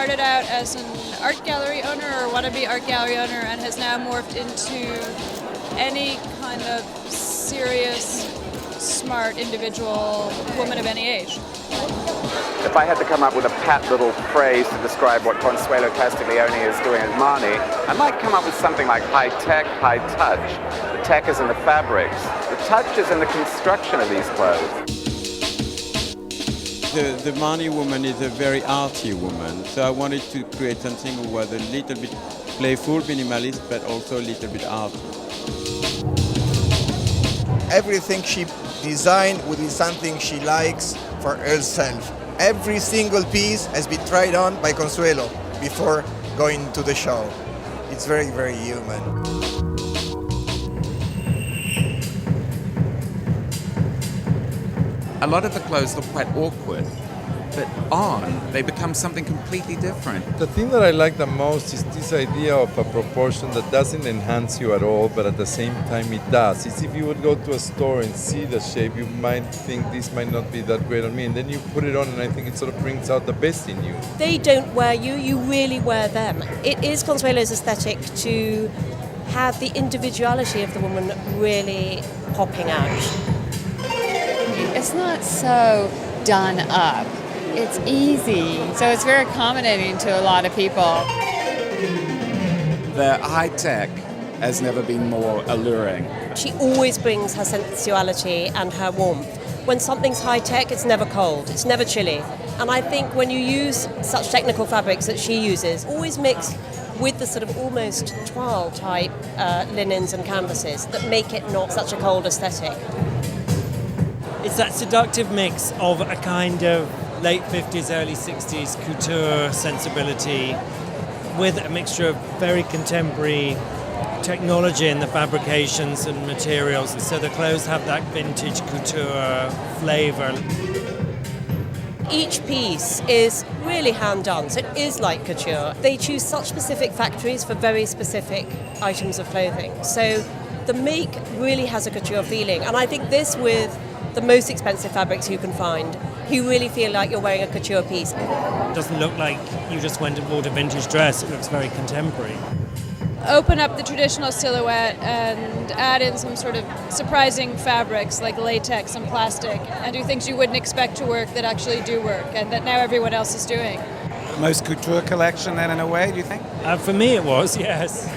started out as an art gallery owner or wannabe art gallery owner and has now morphed into any kind of serious, smart, individual woman of any age. If I had to come up with a pat little phrase to describe what Consuelo Castiglioni is doing at Marni, I might come up with something like high tech, high touch. The tech is in the fabrics. The touch is in the construction of these clothes. The Marni woman is a very arty woman, so I wanted to create something that was a little bit playful, minimalist, but also a little bit arty. Everything she designed would be something she likes for herself. Every single piece has been tried on by Consuelo before going to the show. It's very, very human. A lot of the clothes look quite awkward, but on, they become something completely different. The thing that I like the most is this idea of a proportion that doesn't enhance you at all, but at the same time it does. It's if you would go to a store and see the shape, you might think this might not be that great on me, and then you put it on and I think it sort of brings out the best in you. They don't wear you, you really wear them. It is Consuelo's aesthetic to have the individuality of the woman really popping out. It's not so done up. It's easy, so it's very accommodating to a lot of people. The high tech has never been more alluring. She always brings her sensuality and her warmth. When something's high tech, it's never cold, it's never chilly. And I think when you use such technical fabrics that she uses, always mixed with the sort of almost toile type linens and canvases that make it not such a cold aesthetic. It's that seductive mix of a kind of late 50s, early 60s couture sensibility with a mixture of very contemporary technology in the fabrications and materials. So the clothes have that vintage couture flavor. Each piece is really hand done, so it is like couture. They choose such specific factories for very specific items of clothing. So the make really has a couture feeling. And I think this with the most expensive fabrics you can find, you really feel like you're wearing a couture piece. It doesn't look like you just went and bought a vintage dress, it looks very contemporary. Open up the traditional silhouette and add in some sort of surprising fabrics like latex and plastic and do things you wouldn't expect to work that actually do work and that now everyone else is doing. Most couture collection then in a way, do you think? For me it was, yes.